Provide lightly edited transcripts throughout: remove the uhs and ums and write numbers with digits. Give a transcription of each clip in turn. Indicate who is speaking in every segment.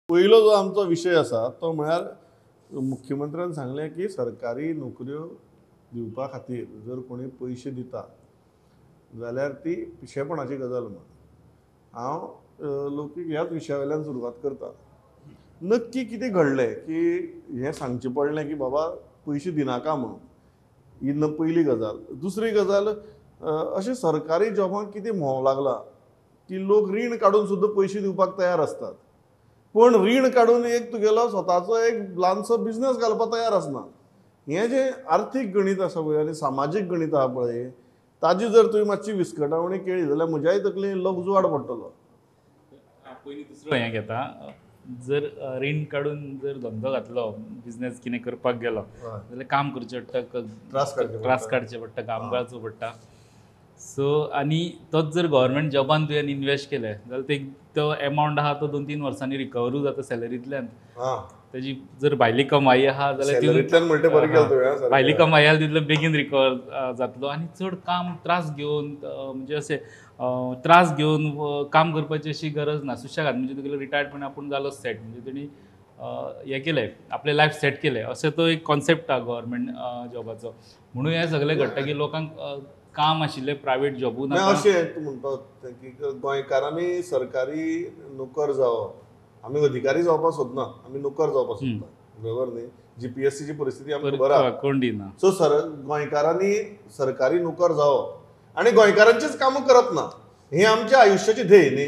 Speaker 1: पहिलो जो आमचो विशय आसा तो म्हळ्यार मुख्यमंत्र्यान सांगलें की सरकारी नोकऱ्यो दिवपा खातीर जर कोणी पयशे दिता जाल्यार ती पिशेपणाची गजाल म्हण हांव लौकीक ह्याच विशया वयल्यान सुरवात करता. नक्की कितें घडलें की हें सांगचें पडलें की बाबा पयशे दिनाका म्हणून, ही पयली गजाल. दुसरी गजाल, अशें सरकारी जॉबांक कितें म्होंव लागला की लोक रीण काडून सुद्दां पयशे दिवपाक तयार आसतात, पण रीण काडून एक तुगेलो स्वताचो एक ल्हानसो बिझनस घालपाक तयार आसना. हें जें आर्थीक गणीत आसा पळय आनी सामाजीक गणीत आहा पळय, ताजी जर तुवें मातशी विस्कटावणी केली जाल्यार म्हज्याय तकलेन इल्लो उजवाड पडटलो.
Speaker 2: पयलीं दुसरो हें घेता, जर रीण काडून जर धंदो घातलो, बिझनेस कितें करपाक गेलो जाल्यार काम करचें पडटा, त्रास काडचे पडटा, काम करचो पडटा. सो आनी तोच जर गव्हर्मेंट जॉबान तुवें इन्वेस्ट केले जाल्यार तो एमावंट आहा तो 2-3 वर्सांनी रिकवरू जाता सॅलरींतल्यान. तेजी जर भायली कमाई आहा जाल्यार भायली कमाई आहा तितलो बेगीन रिकवर जातलो. आनी चड काम त्रास घेवन म्हणजे अशें त्रास घेवन काम करपाची अशी गरज ना. सुशेगाद म्हणजे तुगेलो रिटायर्डमेंट आपूण जालो सेट, म्हणजे तेणी हें केलें, आपलें लायफ सेट केलें, अशें तो एक कॉन्सेप्ट आहा गव्हर्मेंट जॉबाचो. म्हणून हें सगळें घडटा की लोकांक काम आशिल्लें प्रायवेट जॉबू ना.
Speaker 1: अशें तूं म्हणटा की गोंयकारांनी सरकारी नोकर जावप, आमी अधिकारी जावपाक सोदना, आमी नोकर जावपाक सोदता, बरोबर न्ही? GPSCची परिस्थिती आमकां खबर आहा,
Speaker 2: कोण दिना.
Speaker 1: सो गोंयकारांनी सरकारी नोकर जावप आनी गोंयकारांचीच कामां करप ना, हें आमच्या आयुश्याची ध्येय न्ही.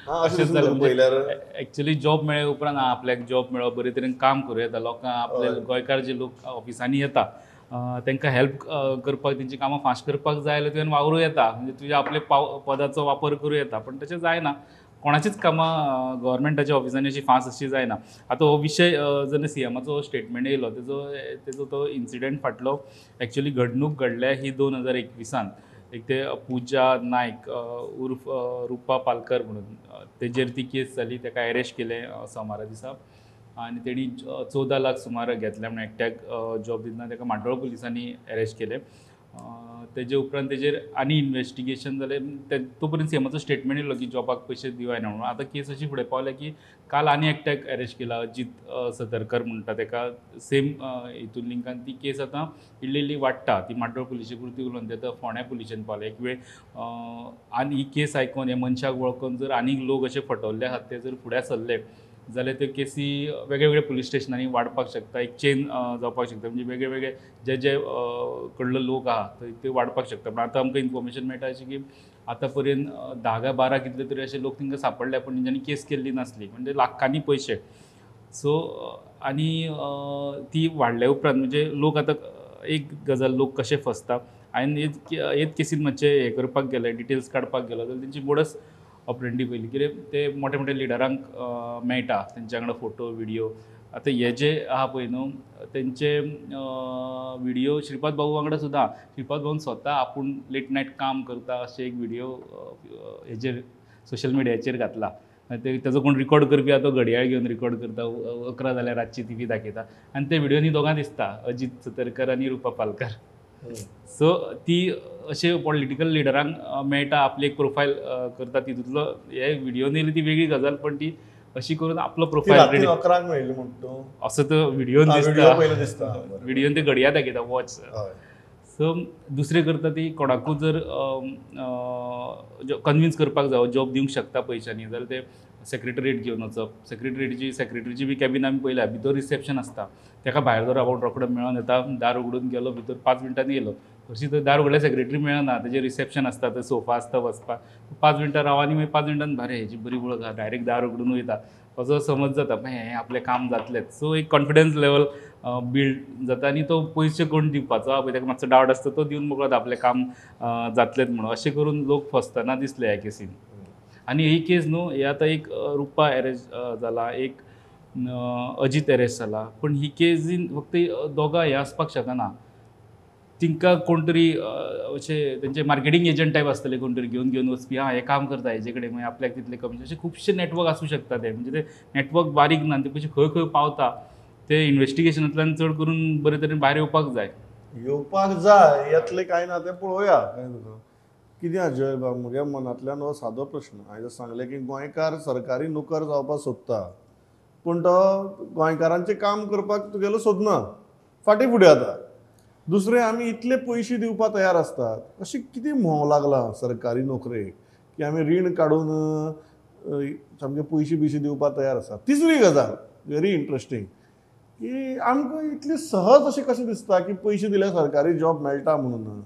Speaker 2: अशेंच जालें पयल्यार एक्चुअली जॉब मेळ्ळे उपरांत आपल्याक जॉब मेळप, बरे तरेन काम करूं येता लोकांक. आपले गोंयकार जे लोक ऑफिसांनी येता तांकां हेल्प करपाक, तेंची कामां फास्ट करपाक जाय जाल्यार तुवें वावरूं येता, म्हणजे तुज्या आपले पदाचो वापर करूं येता. पण तशें जायना, कोणाचीच कामां गव्हर्मेंटाच्या ऑफिसांनी अशी फास्ट अशी जायना. आतां हो विशय जेन्ना CMाचो स्टेटमेंट येयलो तेजो तो इन्सिडंट फाटलो एक्चुअली घडणूक घडल्या ही 2021. एक ते पुजा नायक उर्फ रुपा पालकर म्हणून, तेजेर ती केस जाली, ताका अरेस्ट केलें सोमारा दिसा. आनी तेणी 14 लाख सुमार घेतल्या म्हणून एकट्याक जॉब दितना ताका माड्डोळ पुलिसांनी अरेस्ट केलें. तेजे उपरांत तेजेर आनी इन्वेस्टिगेशन जालें. तो पर्यंत CMाचो स्टेटमेंट येयलो की जॉबाक पयशे दिवयना म्हणून. आतां केस अशी फुडें पावल्या की काल आनी एकट्याक अरेस्ट केला, अजीत सतरकर म्हणटा ताका. सेम हितून लिंकान ती केस आतां इल्ली वाडटा. ती माड्डोळ पुलिशे पुरती उलोवन तें फोंड्या पुलिशेन पावल्या एक वेळ. आनी ही केस आयकून, हे मनशाक वळखून जर आनीक लोक अशे फटवल्ले आहात ते जर फुडें सरले जाल्यार त्यो केसी वेगवेगळ्या पुलीस स्टेशनांनी वाडपाक शकता, एक चेन जावपाक शकता. म्हणजे वेगळे वेगळे जे कडलो लोक आहा ते वाडपाक शकता. पण आतां आमकां इन्फॉर्मेशन मेळटा अशें की आतां पर्यंत 10-12 कितले तरी अशे लोक तांकां सांपडल्या, पण तेंच्यांनी केस केल्ली नासली, म्हणजे लाखांनी पयशे. सो आनी ती वाडल्या उपरांत म्हणजे लोक आतां एक गजाल, लोक कशे फसता. हांवें हेच केसीन मातशें हें करपाक गेलें, डिटेल्स काडपाक गेलो जाल्यार तेंची मोडस ऑपरेंडी पयली कितें, ते मोठे मोठे लिडरांक मेळटा तेंच्या वांगडा फोटो विडियो. आतां हे जे आहा पळय न्हू, तेंचे विडियो श्रीपाद बाबू वांगडा सुद्दां. श्रीपाद बाबून स्वता आपूण लेट नायट काम करता अशें एक विडियो हेजेर सोशल मिडियाचेर घातला. तेजो कोण रिकॉर्ड करपी आहा तो घडयाळ घेवन रिकॉर्ड करता, 11 जाल्यार रातची TV दाखयता. आनी ते विडियोनी दोगां दिसता, अजीत सतरकर आनी रुपा पालकर. सो ती अशे पॉलिटिकल लिडरांक मेळटा, आपली एक प्रोफायल करता. तितूंतलो हे विडियोन येयली ती वेगळी गजाल, पण ती अशी करून आपलो प्रोफायल असो तो विडियोन दिसता. विडियोन ते घडयाळ दाखयता, वॉच. सो दुसरें करता ती कोणाकूय जर कन्विन्स करपाक जाय जॉब दिवंक शकता पयशांनी जाल्यार ते सेक्रेटरीएट घेवन वचप. सेक्रेटरीची बी कॅबीन आमी पयल्या, भितर रिसेप्शन आसता, ताका भायर जर आपूण रोखडो मेळोन येता, दार उगडून गेलो भितर 5 मिनटांनी येयलो. हरशीं थंय दार उगडल्यार सेक्रेटरी मेळना, तेजें रिसेप्शन आसता, थंय सोफा आसता बसपाक. 5 मिनटां राव आनी मागीर 5 मिनटान भारे हेजी बरी वळख आहा, डायरेक्ट दार उगडून वयता असो समज जाता. हें आपलें काम जातलेंच. सो एक कॉन्फिडन्स लेवल बिल्ड जाता. आनी तो पयशे कोण दिवपाचो आहा पळय ताका मातसो डावट आसता, तो दिवन मोकळो आपलें काम जातलेंच म्हणून. अशें करून लोक फसतना दिसले ह्या केसीन. आनी ही केस न्हू, ही आतां एक रुपा अरेस्ट जाला, एक अजीत अरेस्ट जाला. पण ही केसीन फक्त दोगां हें आसपाक शकना, तिंकां कोण तरी अशें तेंचे मार्केटींग एजंट टायप आसतले, कोण तरी घेवन वचपी, हें काम करता हेजे कडेन, मागीर आपल्याक तितले कमिशन, अशे खुबशे नेटवर्क आसूं शकता ते. म्हणजे ते नेटवर्क बारीक ना, ते पयशे खंय खंय पावता ते इन्वेस्टिगेशनांतल्यान चड करून बरे तरेन भायर येवपाक जाय
Speaker 1: यातलें कांय ना, तें पळोवया. कितें अजय म्हज्या मनांतल्यान हो सादो प्रश्न. हांवें सांगलें की गोंयकार सरकारी नोकर जावपाक सोदता, पूण तो गोंयकारांचें काम करपाक तुगेलो सोदना, फाटीं फुडें जाता. दुसरें, आमी इतले पयशे दिवपाक तयार आसतात, अशें कितें म्होंव लागलां सरकारी नोकरेक की आमी रीण काडून सामके पयशे बियशे दिवपाक तयार आसात. तिसरी गजाल व्हेरी इंट्रस्टींग की आमकां इतली सहज अशें कशें दिसता की पयशे दिल्यार सरकारी जॉब मेळटा म्हणून.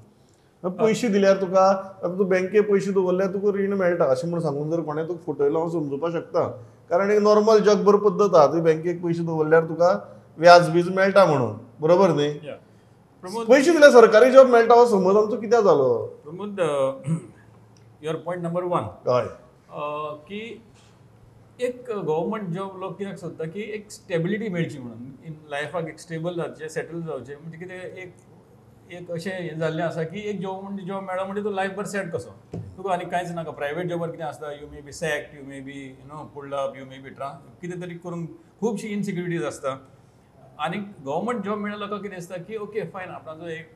Speaker 1: पयशे दिल्यार तुका, आतां तूं बँकेत पयशे दवरल्यार तुका रीण मेळटा अशें म्हूण सांगून जर कोणें तुका फटयलो हांव समजुपाक शकता. कारण एक नॉर्मल जगभर पद्दत आहा, तुवें बँकेक पयशे दवरल्यार तुका व्याज बीज मेळटा म्हणून, बरोबर न्ही? पयशे दिल्यार सरकारी जॉब मेळटा हो समज आमचो कित्याक जालो?
Speaker 3: प्रमोद, युअर पॉयंट नंबर 1
Speaker 1: हय,
Speaker 3: की एक गव्हर्मेंट जॉब लोक कित्याक सोदता की एक स्टेबिलिटी मेळची म्हणून, इन लायफाक एक स्टेबल जावचें, सेटल जावचें. म्हणजे कितें एक अशें हें जाल्लें आसा की एक गव्हर्मेंट जॉब मेळ्ळो म्हणजे तो लायफ भर सेट कसो. तुका आनी कांयच नाका. प्रायवेट जॉबार कितें आसता, you may be sacked, you may be pulled up, you may be कितें तरी करून खुबशी इनसिक्युरिटीज आसता. आनी गव्हर्मेंट जॉब मेळ्ळा लोकांक कितें दिसता की ओके फायन, आपणाचो एक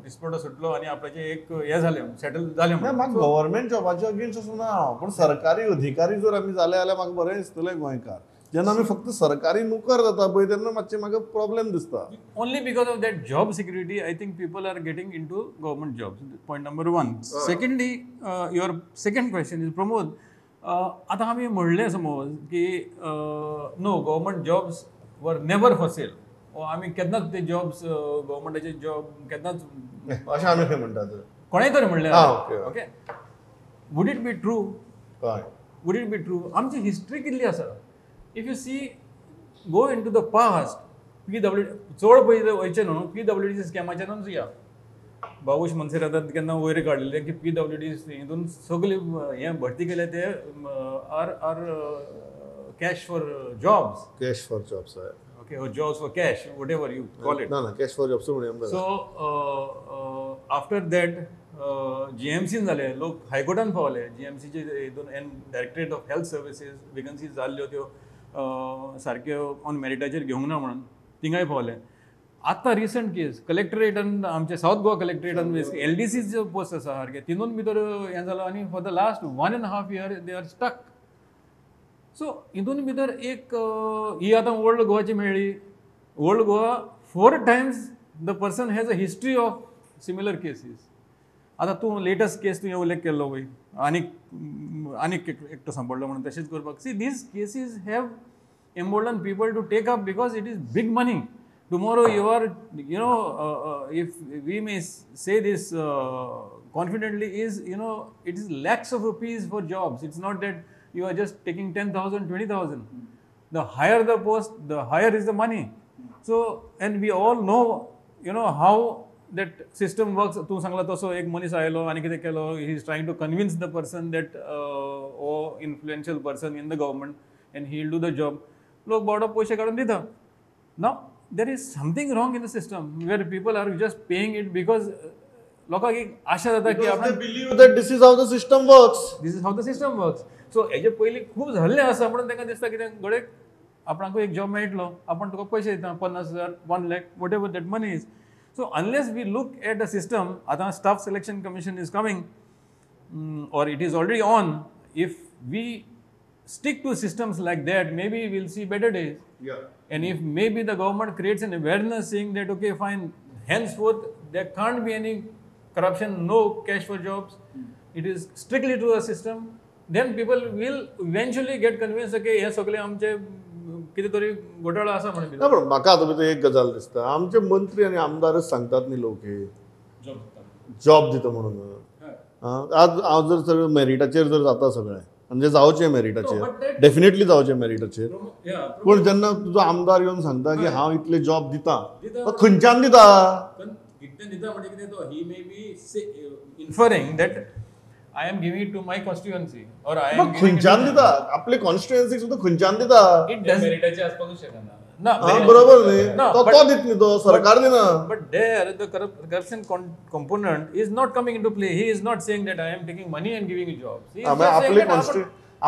Speaker 3: दिसपटो सुटलो आनी आपणाचें एक हें जालें, सेटल जालें
Speaker 1: ना,
Speaker 3: म्हणून.
Speaker 1: म्हाका गव्हर्मेंट जॉबाच्या अगेन्स्ट असो ना हांव, पूण सरकारी अधिकारी जर आमी जाले जाल्यार म्हाका बरें दिसतलें गोंयकार. जेन्ना आमी फक्त सरकारी नोकर जाता पळय तेन्ना मातशें म्हाका प्रॉब्लेम दिसता.
Speaker 3: Only because of that job security, I think people are getting into government jobs. Point number 1. Secondly, your second question is, Pramod, आता आम्ही म्हणलें समज की no, government jobs were never for sale. आमी केन्नाच ते जॉब्स, गव्हर्मेंटाचे जॉब केन्नाच
Speaker 1: अशें आमी खंय म्हणटात?
Speaker 3: कोणेय तरी म्हणलें.
Speaker 1: Okay.
Speaker 3: Okay, would it be true?
Speaker 1: हय,
Speaker 3: वूड इट बी ट्रू? आमची हिस्ट्री कितली आसा. If you see, go into the past, PWD चड पयलीं वयचें न्हू, PWD स्कॅमाच्यानूच या. बाबूश मनसेरादान केन्ना वयर काडलेलें की PWD हितून सगळे हें भरती केले ते are cash for jobs.
Speaker 1: Cash for jobs. हय,
Speaker 3: okay, or jobs for cash, whatever you call it.
Speaker 1: ना ना, कॅश फॉर जॉब्स म्हणून.
Speaker 3: So after that, GMC जाले, लोक हायकोर्टान पावले. GMCचे हितून directorate of health services vacancies जाल्ल्यो त्यो सारक्यो ऑन मेरिटाचेर घेवंक ना म्हणून थिंगाय पावले. आतां रिसंट केस कलेक्टरेटान, आमच्या सावथ गोवा कलेक्टरेटान LDCचो पोस्ट आसा सारके, तितून भितर हें जालो आनी for the last 1.5 year they are stuck. So हितून भितर एक ही आतां ओल्ड गोवाची मेळ्ळी. Old Goa 4 times the person has a history of similar cases. आतां तूं लेटस्ट केस तुवें उल्लेख केल्लो पळय, आनीक एकटो सांपडलो म्हणून तशेंच करपाक. See, these cases have emboldened people to take up because it is big money. Tomorrow you are, if we may say this confidently, it is lakhs of rupees for jobs. It's not that you are just taking 10,000, 20,000. The higher the post, the higher is the money. So, and we all know, how that system works. तू सांगला तसो एक मनीस आयलो आनी कितें केलो, he is trying to convince the person that influential person in the government and he will do the job. लोक board पयशे काडून दिता. Now, there is something wrong in the system where people are just paying it because लोकांक एक आशा जाता की आपण
Speaker 1: believe that this is how the system works.
Speaker 3: This is how the system works. So हेजे पयलीं खूब झाल्लें आसा म्हणून तांकां दिसता कितें गडेक आपणाक एक जॉब मेळटलो, आपण तुका पयशे दिता 50,000, 1 lakh, whatever that money is. So unless we look at a system, आतां staff selection commission is coming or it is already on. If we stick to systems like that, maybe we'll see better days.
Speaker 1: Yeah.
Speaker 3: And if maybe the government creates an awareness saying that, okay, fine, henceforth there can't be any corruption, no cash for jobs, it is strictly to a system, then people will eventually get convinced, okay, हे सगळे आमचे कितें तरी घोटाळा आसा म्हणून.
Speaker 1: ना, पण म्हाका आतां भितर एक गजाल दिसता, आमचे मंत्री आनी आमदारच सांगतात न्ही लोक हे जॉब दिता म्हणून. आज हांव जर सगळें मेरिटाचेर जर जाता सगळें, म्हणजे जावचें मेरिटाचेर, डेफिनेटली जावचें मेरिटाचेर. पूण जेन्ना तुजो आमदार येवन सांगता की हांव इतले जॉब दिता, तो खंयच्यान दिता?
Speaker 3: कितें दिता म्हणजे कितें तो, he may be inferring that I am giving it to my constituency or I am
Speaker 1: खंयच्यान दिता? आपले कॉन्स्टिट्युएन्सीक सुद्दां खंयच्यान दिता?
Speaker 3: इट डज
Speaker 2: मेरिटाचे आसपाकूच शकना.
Speaker 3: ना,
Speaker 1: बरोबर न्ही? तो दित न्ही, तो सरकार दिना.
Speaker 3: But there, the corruption component is not coming into play. He is not saying that I am taking money and giving you jobs. He is just saying that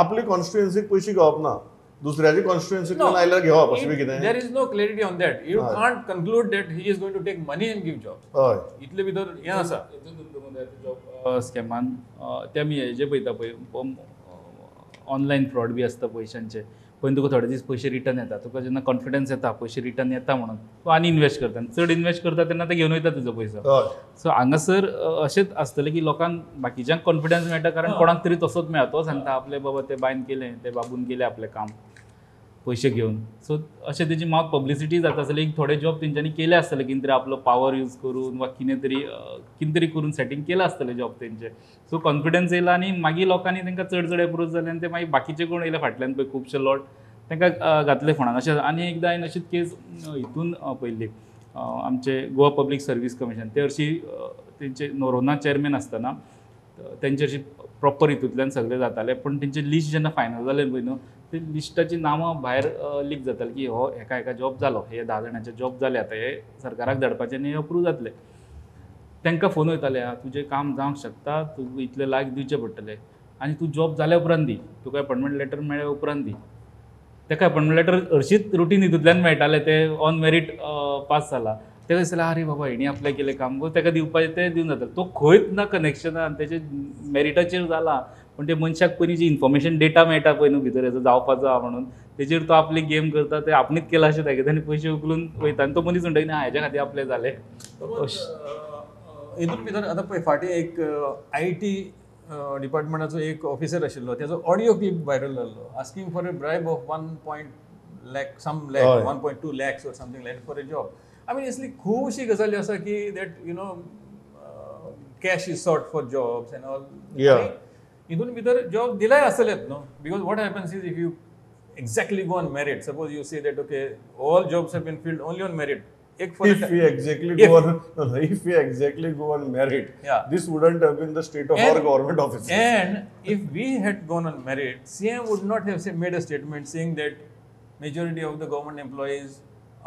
Speaker 1: आपली कॉन्स्टिट्युएन्सीक पयशे घेवप ना, दुसऱ्याची कॉन्स्टिट्युएन्सीक आयल्यार घेवप, अशें बी कितें?
Speaker 3: there is no clarity on that. You can't conclude that he is going to take money and give jobs.
Speaker 1: हय,
Speaker 3: इतले भितर हें आसा.
Speaker 2: जॉब स्कॅमान ते आमी हेजे पळयता पळय, ऑनलायन फ्रॉड बी आसता पयशांचे. पण तुका थोडे दीस पयशे रिटर्न येता, तुका जेन्ना कॉन्फिडन्स येता पयशे रिटर्न येता म्हणून तूं आनी इन्वेस्ट करता, आनी चड इन्वेस्ट करता तेन्ना ते घेवन वयता तुजो पयसो.
Speaker 1: हय
Speaker 2: सो हांगासर अशेंच आसतलें की लोकांक बाकीच्यांक कॉन्फिडन्स मेळटा कारण कोणाक तरी तसोच मेळटा, तो सांगता आपले बाबा ते बायन केलें, ते बाबून केलें आपलें काम पयशे घेवन. सो अशें तेजी मात पब्लिसिटी जाता आसतली, एक थोडे जॉब तेंच्यांनी केले आसतले कितें तरी आपलो पावर यूज करून वा कितें तरी करून सेटींग केलें आसतलें जॉब तेंचे. सो कॉन्फिडन्स येयला आनी मागीर लोकांनी तांकां चड अप्रोच जाले आनी ते मागीर बाकीचे कोण येयले फाटल्यान पळय खुबशे लॉट तांकां घातले फोंडान. अशें आनी एकदां हांवें अशीच केस हितून पयली, आमचे गोवा पब्लीक सर्वीस कमिशन ते हरशीं तेंचे नोरोना चेअरमॅन आसतना तेंचे हरशीं प्रॉपर हितूंतल्यान सगळें जातालें, पूण तेंचे लिस्ट जेन्ना फायनल जालें पळय न्हू, ते लिस्टाची नांवां भायर लीक जातालीं की हो हेका जॉब जालो, हे 10 जाणांचे जॉब जाले, आतां हे सरकाराक धाडपाचे आनी हे अप्रूव जातले. तांकां फोन वयताले तुजें काम जावंक शकता, तुका इतले लाख दिवचे पडटले आनी तूं जॉब जाल्या उपरांत दी, तुका अपॉयंटमेंट लेटर मेळ्ळ्या उपरांत दी. ताका अपॉयंटमेंट लेटर हरशींच रुटीन हितूंतल्यान मेळटाले, ते ऑन मेरीट पास जाला. तेका दिसतालें अरे बाबा हेणी अप्लाय केलें काम गो, ताका दिवपाचें तें दिवन जाता. तो खंयच ना कनेक्शनान तेजे मेरिटाचेर जाला, पण ते मनशाक पयलीं जी इन्फॉर्मेशन डेटा मेळटा पळय न्हू भितर हेजो जावपाचो आहा म्हणून, तेजेर तो आपली गेम करता, ते आपणीच केला अशें दाखयता आनी पयशे उखलून वयता. आनी तो मनीस म्हणटा की ना हेज्या खातीर आपले जाले.
Speaker 3: हितून भितर आतां पळय फाटीं एक IT डिपार्टमेंटाचो एक ऑफिसर आशिल्लो, तेजो ऑडियो क्लिप व्हायरल जाल्लो asking for a bribe of 1.2 lakhs or something like for a job. I mean, असली खुबशी गजाली आसा की that you know cash is sought for jobs and all.
Speaker 1: Yeah.
Speaker 3: हितून भितर जॉब दिलाय आसतलेच न्हू, because what happens is if you exactly go on merit, suppose you say that okay all jobs have been filled only on merit.
Speaker 1: If we exactly go on merit,
Speaker 3: Yeah.
Speaker 1: this wouldn't have been the state of our government offices.
Speaker 3: And if we had gone on merit, CM would not have made a statement saying that majority of the government employees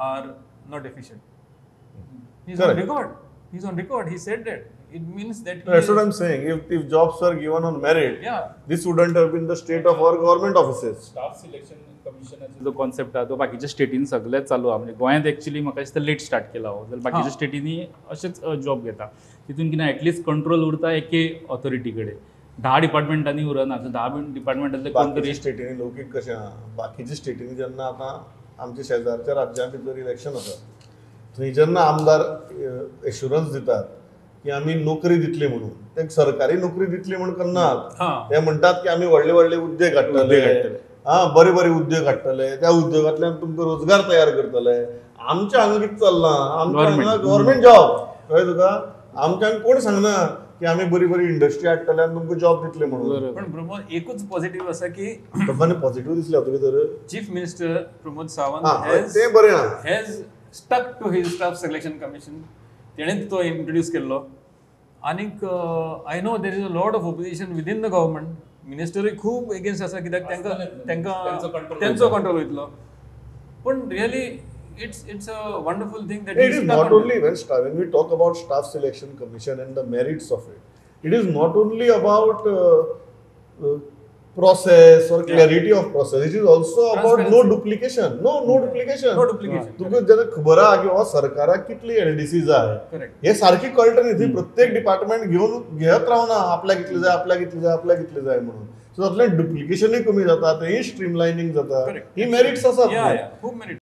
Speaker 3: are not efficient. He's
Speaker 1: Correct.
Speaker 3: on record. He's on record. He said that. It means that
Speaker 1: That's what I'm saying. If jobs were given on merit,
Speaker 3: Yeah.
Speaker 1: this wouldn't have been the state of our government offices.
Speaker 2: Staff selection कमिशनाचो जो concept आहा तो बाकीच्या स्टेटीन सगळेच चालू आहा. म्हणजे गोंयांत एक्चुअली म्हाका दिसता लेट स्टार्ट केला हो, जाल्यार बाकीच्या स्टेटींनी अशेच जॉब घेता. तितून कितें एटलीस्ट कंट्रोल उरता एके ऑथॉरिटी कडेन. 10 डिपार्टमेंटांनी उरना, 10 डिपार्टमेंटांतले कोण तरी
Speaker 1: बाकीच्या स्टेटींनी लौकीक कशें आहा, बाकीच्या स्टेटींनी जेन्ना आतां आमच्या शेजारच्या राज्यां भितर इलेक्शन आसा, थंय जेन्ना आमदार एश्युरन्स दितात की आमी नोकरी दितली म्हणून, ते सरकारी नोकरी दितली म्हणून करनात. ते म्हणटात की आमी व्हडले व्हडले उद्योग हाडटले, बरे बरे उद्योग हाडटले, त्या उद्योगांतल्यान तुमकां रोजगार तयार करतले. आमच्या हांगा कितें चल्लां, आमच्या हांगा गव्हर्मेंट जॉब, कळ्ळें तुका? आमच्या हांगा कोण सांगना की आमी बरी बरी इंडस्ट्री हाडटले आनी तुमकां जॉब दितले म्हणून.
Speaker 3: पण प्रमोद एकूच पॉझिटिव्ह आसा की
Speaker 1: लोकांनी पॉझिटिव्ह दिसले तुका तर
Speaker 3: चीफ मिनिस्टर प्रमोद सावंत
Speaker 1: ते बरें आहा.
Speaker 3: has stuck to his staff selection commission. तेणेंच तो इंट्रोड्यूस केल्लो. आनीक I know there is a lot of opposition within the government. मिनिस्टरूय खूब एगेन्स्ट आसा कित्याक तेंचो कंट्रोल वयतलो. पूण really it's a wonderful thing that
Speaker 1: It is not only when we talk about staff selection commission and the merits of it, it is not only about process or clarity of process. It is also about no duplication. No duplication. तुका जेन्ना खबर आहा की हो सरकाराक कितली LDC जाय, हे सारकी कळटा न्ही. ती प्रत्येक डिपार्टमेंट घेत रावना आपल्याक कितले जाय, आपल्याक कितले जाय म्हणून. सो तातूंतल्यान डुप्लिकेशनूय कमी जाता, तेंय स्ट्रीमलायनिंग जाता. ही मेरिट्स आसात.
Speaker 3: खूब मेरिट.